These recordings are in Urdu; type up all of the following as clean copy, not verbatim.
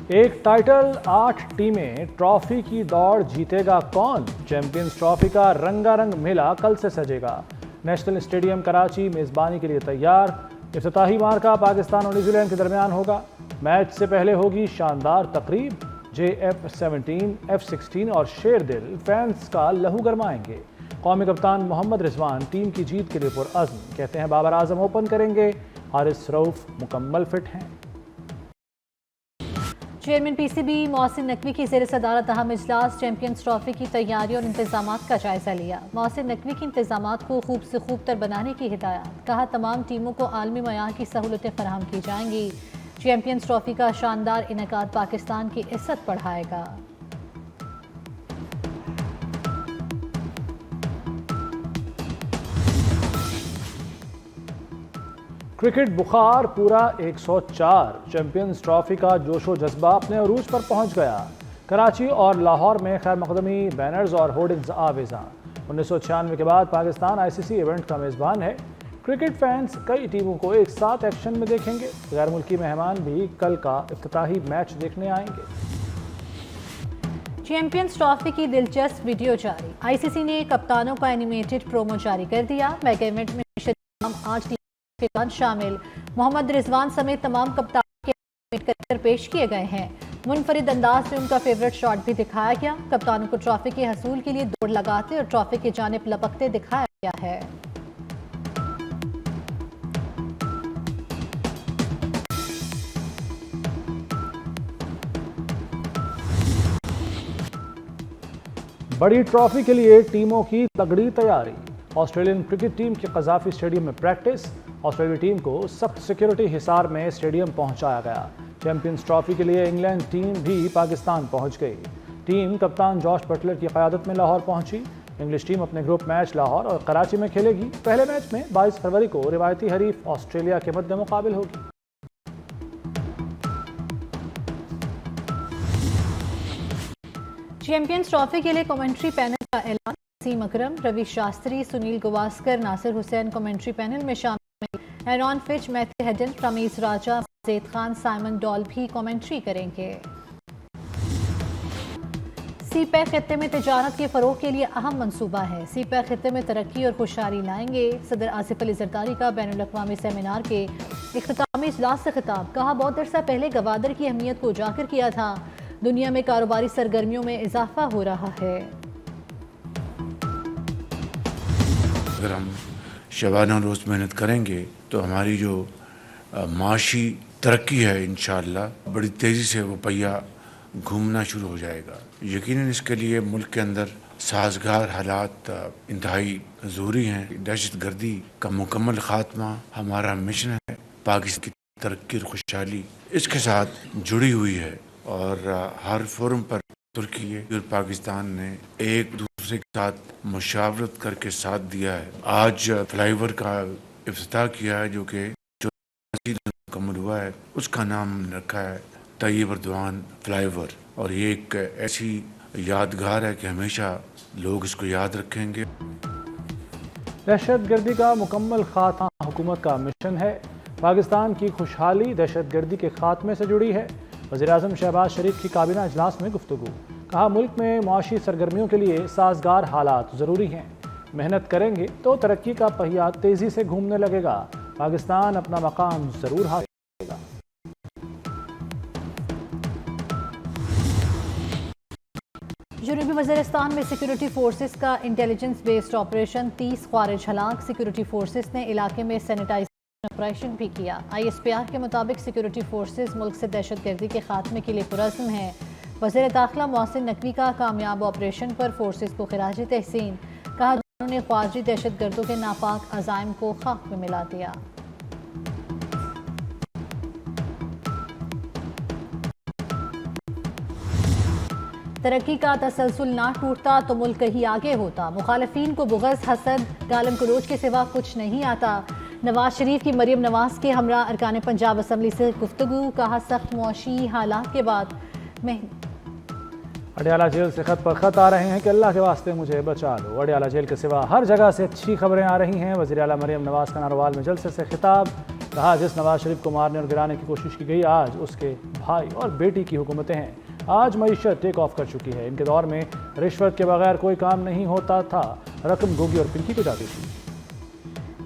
ایک ٹائٹل 8 ٹیمیں، ٹرافی کی دوڑ جیتے گا کون؟ چیمپئنز ٹرافی کا رنگا رنگ میلہ کل سے سجے گا۔ نیشنل اسٹیڈیم کراچی میزبانی کے لیے تیار۔ افتتاحی مارکہ پاکستان اور نیوزی لینڈ کے درمیان ہوگا۔ میچ سے پہلے ہوگی شاندار تقریب۔ JF-17 F-16 اور شیر دل فینس کا لہو گرمائیں گے۔ قومی کپتان محمد رضوان ٹیم کی جیت کے لیے پرعزم، کہتے ہیں بابر اعظم اوپن کریں گے، حارث رؤف مکمل فٹ ہیں۔ چیئرمین PCB محسن نقوی کی زیر صدارت اہم اجلاس چیمپئنز ٹرافی کی تیاری اور انتظامات کا جائزہ لیا۔ محسن نقوی کی انتظامات کو خوب سے خوب تر بنانے کی ہدایات، کہا تمام ٹیموں کو عالمی معیار کی سہولتیں فراہم کی جائیں گی۔ چیمپئنز ٹرافی کا شاندار انعقاد پاکستان کی عزت بڑھائے گا۔ کرکٹ بخار پورا 104۔ چیمپئنز ٹرافی کا جوش و جذبہ اپنے عروج پر پہنچ گیا۔ کراچی اور لاہور میں خیر مقدمی بینرز اور ہورڈنگز آویزاں۔ 1996 کے بعد پاکستان ICC ایونٹ کا میزبان ہے۔ کرکٹ فینس کئی ٹیموں کو ایک ساتھ ایکشن میں دیکھیں گے۔ غیر ملکی مہمان بھی کل کا افتتاحی میچ دیکھنے آئیں گے۔ چیمپئنز ٹرافی کی دلچسپ ویڈیو جاری۔ ICC نے کپتانوں کا اینیمیٹڈ پرومو جاری کر دیا۔ میگا ایونٹ میں تمام 8 ٹیموں کے کپتان شامل۔ محمد رضوان سمیت تمام کپتانوں کے اینیمیٹ کر پیش کیے گئے ہیں۔ منفرد انداز میں ان کا فیورٹ شاٹ بھی دکھایا گیا۔ کپتانوں کو ٹرافی کے حصول کے لیے دوڑ لگاتے اور ٹرافی کی جانب لپکتے دکھایا گیا ہے۔ بڑی ٹرافی کے لیے ٹیموں کی تگڑی تیاری۔ آسٹریلین کرکٹ ٹیم کی قذافی اسٹیڈیم میں پریکٹس۔ آسٹریلوی ٹیم کو سخت سیکیورٹی حصار میں اسٹیڈیم پہنچایا گیا۔ چیمپئنز ٹرافی کے لیے انگلینڈ ٹیم بھی پاکستان پہنچ گئی۔ ٹیم کپتان جوش بٹلر کی قیادت میں لاہور پہنچی۔ انگلش ٹیم اپنے گروپ میچ لاہور اور کراچی میں کھیلے گی۔ پہلے میچ میں 22 فروری کو روایتی حریف آسٹریلیا کے مد مقابل ہوگی۔ چیمپئنز ٹرافی کے لیے کمنٹری پینل کا اعلان۔ وسیم اکرم، روی شاستری، سنیل گواسکر، ناصر حسین کمنٹری پینل میں شامل۔ ایرون فچ، میتھی ہیڈن، رمیز راجہ، زید خان، سائمن ڈول بھی کمنٹری کریں گے۔ سی پیک خطے میں تجارت کے فروغ کے لیے اہم منصوبہ ہے۔ سی پیک خطے میں ترقی اور خوشحالی لائیں گے۔ صدر آصف علی زرداری کا بین الاقوامی سیمینار کے اختتامی اجلاس سے خطاب، کہا بہت عرصہ پہلے گوادر کی اہمیت کو اجاگر کیا تھا۔ دنیا میں کاروباری سرگرمیوں میں اضافہ ہو رہا ہے۔ اگر ہم شبانہ روز محنت کریں گے تو ہماری جو معاشی ترقی ہے انشاءاللہ بڑی تیزی سے وہ پہیہ گھومنا شروع ہو جائے گا۔ یقیناً اس کے لیے ملک کے اندر سازگار حالات انتہائی ضروری ہیں۔ دہشت گردی کا مکمل خاتمہ ہمارا مشن ہے۔ پاکستان کی ترقی اور خوشحالی اس کے ساتھ جڑی ہوئی ہے، اور ہر فورم پر ترکی اور پاکستان نے ایک دوسرے کے ساتھ مشاورت کر کے ساتھ دیا ہے۔ آج فلائی اوور کا افتتاح کیا ہے جو کہ مکمل ہوا ہے، اس کا نام رکھا ہے طیب اردوان فلائی اوور، اور یہ ایک ایسی یادگار ہے کہ ہمیشہ لوگ اس کو یاد رکھیں گے۔ دہشت گردی کا مکمل خاتمہ حکومت کا مشن ہے۔ پاکستان کی خوشحالی دہشت گردی کے خاتمے سے جڑی ہے۔ وزیراعظم شہباز شریف کی کابینہ اجلاس میں گفتگو، کہا ملک میں معاشی سرگرمیوں کے لیے سازگار حالات ضروری ہیں۔ محنت کریں گے تو ترقی کا پہیہ تیزی سے گھومنے لگے گا۔ پاکستان اپنا مقام ضرور حاصل کرے گا۔ جنوبی وزیرستان میں سیکیورٹی فورسز کا انٹیلیجنس بیسڈ آپریشن، 30 خوارج ہلاک۔ سیکیورٹی فورسز نے علاقے میں سینیٹائزیشن آپریشن بھی کیا۔ ISPR کے مطابق سیکیورٹی فورسز ملک سے دہشت گردی کے خاتمے کے لیے پرعزم ہیں۔ وزیر داخلہ محسن نقوی کا کامیاب آپریشن پر فورسز کو خراج تحسین، کہا انہوں نے خارجی دہشت گردوں کے ناپاک عزائم کو خاک میں ملا دیا۔ ترقی کا تسلسل نہ ٹوٹتا تو ملک کہیں آگے ہوتا۔ مخالفین کو بغض، حسد، گالم گلوچ کے سوا کچھ نہیں آتا۔ نواز شریف کی مریم نواز کے ہمراہ ارکان پنجاب اسمبلی سے گفتگو، کہا سخت معاشی حالات کے بعد اڈیالہ جیل سے خط پر خط آ رہے ہیں کہ اللہ کے واسطے مجھے بچا لو۔ اڈیالہ جیل کے سوا ہر جگہ سے اچھی خبریں آ رہی ہیں۔ وزیر اعلیٰ مریم نواز کا ناروال میں جلسے سے خطاب، کہا جس نواز شریف کو مارنے اور گرانے کی کوشش کی گئی آج اس کے بھائی اور بیٹی کی حکومتیں ہیں. آج معیشت ٹیک آف کر چکی ہے. ان کے دور میں رشوت کے بغیر کوئی کام نہیں ہوتا تھا. رقم گوگی اور پنکی کو جاتی تھی.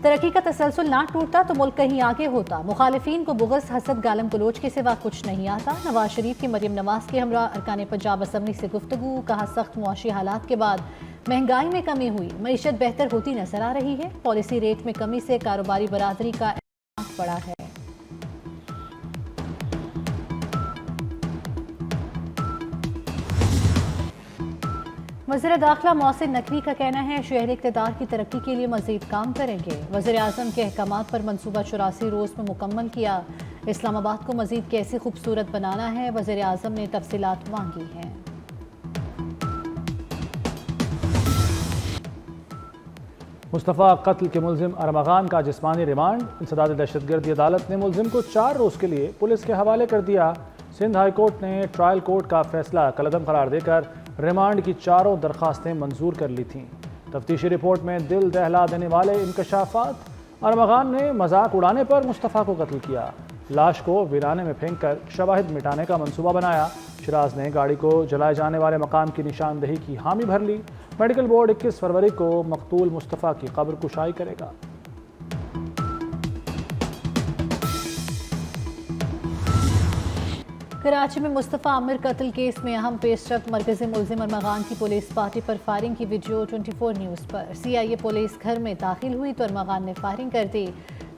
ترقی کا تسلسل نہ ٹوٹتا تو ملک کہیں آگے ہوتا. مخالفین کو بغض حسد گالم گلوچ کے سوا کچھ نہیں آتا. نواز شریف کی مریم نواز کے ہمراہ ارکان پنجاب اسمبلی سے گفتگو. کہا سخت معاشی حالات کے بعد مہنگائی میں کمی ہوئی, معیشت بہتر ہوتی نظر آ رہی ہے. پالیسی ریٹ میں کمی سے کاروباری برادری کا اعتماد بڑھا ہے. وزیر داخلہ محسن نقوی کا کہنا ہے شہر اقتدار کی ترقی کے لیے مزید کام کریں گے. وزیر اعظم کے احکامات پر منصوبہ 84 روز میں مکمل کیا. اسلام آباد کو مزید کیسے خوبصورت بنانا ہے, وزیر اعظم نے تفصیلات مانگی ہیں. مصطفیٰ قتل کے ملزم ارمغان کا جسمانی ریمانڈ. انسداد دہشت گردی عدالت نے ملزم کو 4 روز کے لیے پولیس کے حوالے کر دیا. سندھ ہائی کورٹ نے ٹرائل کورٹ کا فیصلہ کالعدم قرار دے کر ریمانڈ کی 4 درخواستیں منظور کر لی تھیں. تفتیشی رپورٹ میں دل دہلا دینے والے انکشافات. ارمغان نے مذاق اڑانے پر مصطفیٰ کو قتل کیا. لاش کو ویرانے میں پھینک کر شواہد مٹانے کا منصوبہ بنایا. شیراز نے گاڑی کو جلائے جانے والے مقام کی نشاندہی کی حامی بھر لی. میڈیکل بورڈ 21 فروری کو مقتول مصطفیٰ کی قبر کشائی کرے گا. کراچی میں مصطفیٰ عامر قتل کیس میں اہم پیش رفت. مرکزی ملزم ارمغان کی پولیس پارٹی پر فائرنگ کی ویڈیو 24 نیوز پر. CIA پولیس گھر میں داخل ہوئی تو ارمغان نے فائرنگ کر دی.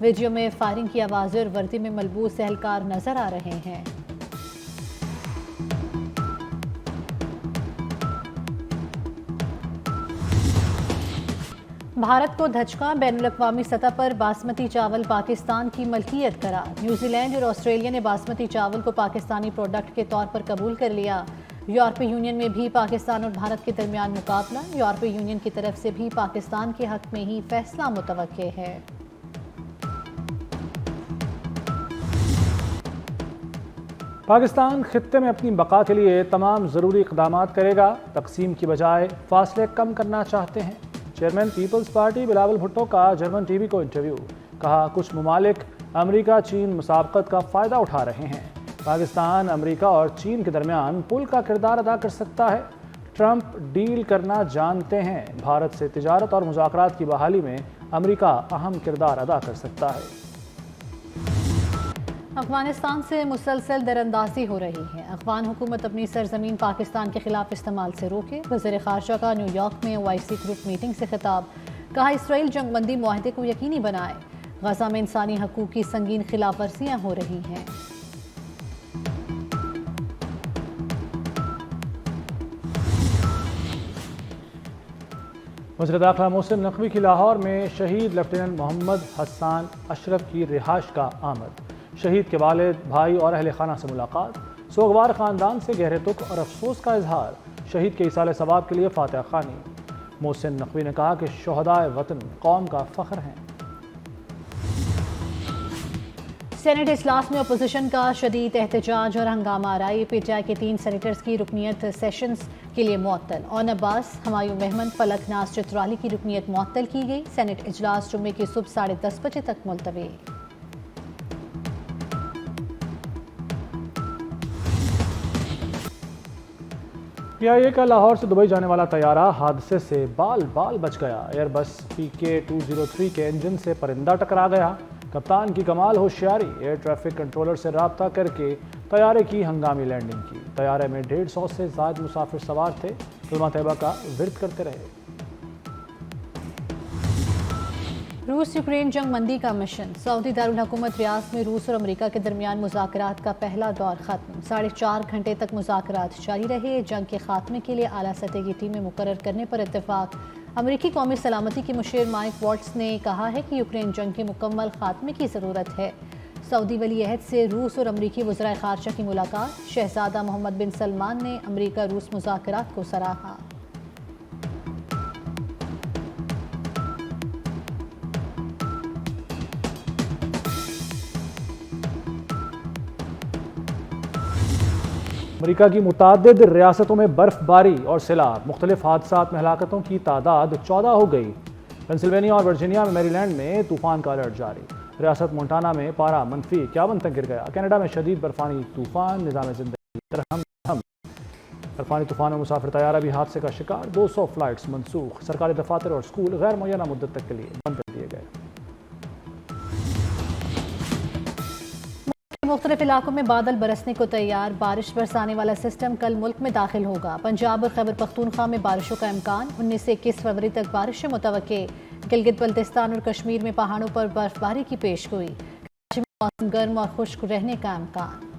ویڈیو میں فائرنگ کی آوازیں اور وردی میں ملبوس اہلکار نظر آ رہے ہیں. بھارت کو دھچکا. بین الاقوامی سطح پر باسمتی چاول پاکستان کی ملکیت قرار. نیوزی لینڈ اور آسٹریلیا نے باسمتی چاول کو پاکستانی پروڈکٹ کے طور پر قبول کر لیا. یورپی یونین میں بھی پاکستان اور بھارت کے درمیان مقابلہ. یورپی یونین کی طرف سے بھی پاکستان کے حق میں ہی فیصلہ متوقع ہے. پاکستان خطے میں اپنی بقا کے لیے تمام ضروری اقدامات کرے گا. تقسیم کی بجائے فاصلے کم کرنا چاہتے ہیں. چیئرمین پیپلز پارٹی بلاول بھٹو کا جرمن ٹی وی کو انٹرویو. کہا کچھ ممالک امریکہ چین مسابقت کا فائدہ اٹھا رہے ہیں. پاکستان امریکہ اور چین کے درمیان پل کا کردار ادا کر سکتا ہے. ٹرمپ ڈیل کرنا جانتے ہیں. بھارت سے تجارت اور مذاکرات کی بحالی میں امریکہ اہم کردار ادا کر سکتا ہے. افغانستان سے مسلسل دراندازی ہو رہی ہے. افغان حکومت اپنی سرزمین پاکستان کے خلاف استعمال سے روکے. وزیر خارجہ کا نیو یارک میں OIC گروپ میٹنگ سے خطاب. کہا اسرائیل جنگ بندی معاہدے کو یقینی بنائے. غزہ میں انسانی حقوق کی سنگین خلاف ورزیاں ہو رہی ہیں. وزیر داخلہ محسن نقوی کی لاہور میں شہید لیفٹیننٹ محمد حسان اشرف کی رہائش کا آمد. شہید کے والد بھائی اور اہل خانہ سے ملاقات. سوگوار خاندان سے گہرے دکھ اور افسوس کا اظہار. شہید کے ایصال ثواب کے لیے فاتحہ خوانی. محسن نقوی نے کہا کہ شہدائے وطن قوم کا فخر ہیں. سینیٹ اجلاس میں اپوزیشن کا شدید احتجاج اور ہنگامہ آرائی. PTI کے 3 سینیٹرز کی رکنیت سیشنز کے لیے معطل. اون عباس, ہمایوں مہمن, فلک ناز چترالی کی رکنیت معطل کی گئی. سینیٹ اجلاس جمعے کی صبح 10:30 بجے تک ملتوی. PIA کا لاہور سے دبئی جانے والا طیارہ حادثے سے بال بال بچ گیا. ایئر بس PK-203 کے انجن سے پرندہ ٹکرا گیا. کپتان کی کمال ہوشیاری. ایئر ٹریفک کنٹرولر سے رابطہ کر کے طیارے کی ہنگامی لینڈنگ کی. طیارے میں 150 سے زائد مسافر سوار تھے. کلمہ طیبہ کا ورد کرتے رہے. روس یوکرین جنگ بندی کا مشن. سعودی دارالحکومت ریاض میں روس اور امریکہ کے درمیان مذاکرات کا پہلا دور ختم. 4.5 گھنٹے تک مذاکرات جاری رہے. جنگ کے خاتمے کے لیے اعلیٰ سطح کی ٹیمیں مقرر کرنے پر اتفاق. امریکی قومی سلامتی کے مشیر مائک والٹز نے کہا ہے کہ یوکرین جنگ کے مکمل خاتمے کی ضرورت ہے. سعودی ولی عہد سے روس اور امریکی وزرائے خارجہ کی ملاقات. شہزادہ محمد بن سلمان نے امریکہ روس مذاکرات کو سراہا. امریکہ کی متعدد ریاستوں میں برف باری اور سیلاب. مختلف حادثات میں ہلاکتوں کی تعداد 14 ہو گئی. پنسلوینیا اور ورجینیا میں میری لینڈ میں طوفان کا الرٹ جاری. ریاست مونٹانا میں پارا -51 تک گر گیا۔ کینیڈا میں شدید برفانی طوفان، نظام زندگی درہم۔ برفانی طوفان میں مسافر طیارہ بھی حادثے کا شکار، 200 فلائٹس منسوخ۔ سرکاری دفاتر اور اسکول غیر معینہ مدت تک کے لیے بند کر دیے گئے۔ مختلف علاقوں میں بادل برسنے کو تیار، بارش برسانے والا سسٹم کل ملک میں داخل ہوگا۔ پنجاب اور خیبر پختونخوا میں بارشوں کا امکان، 19 سے 21 فروری تک بارشیں متوقع۔ گلگت بلتستان اور کشمیر میں پہاڑوں پر برف باری کی پیش گوئی۔ کراچی میں موسم گرم اور خشک رہنے کا امکان۔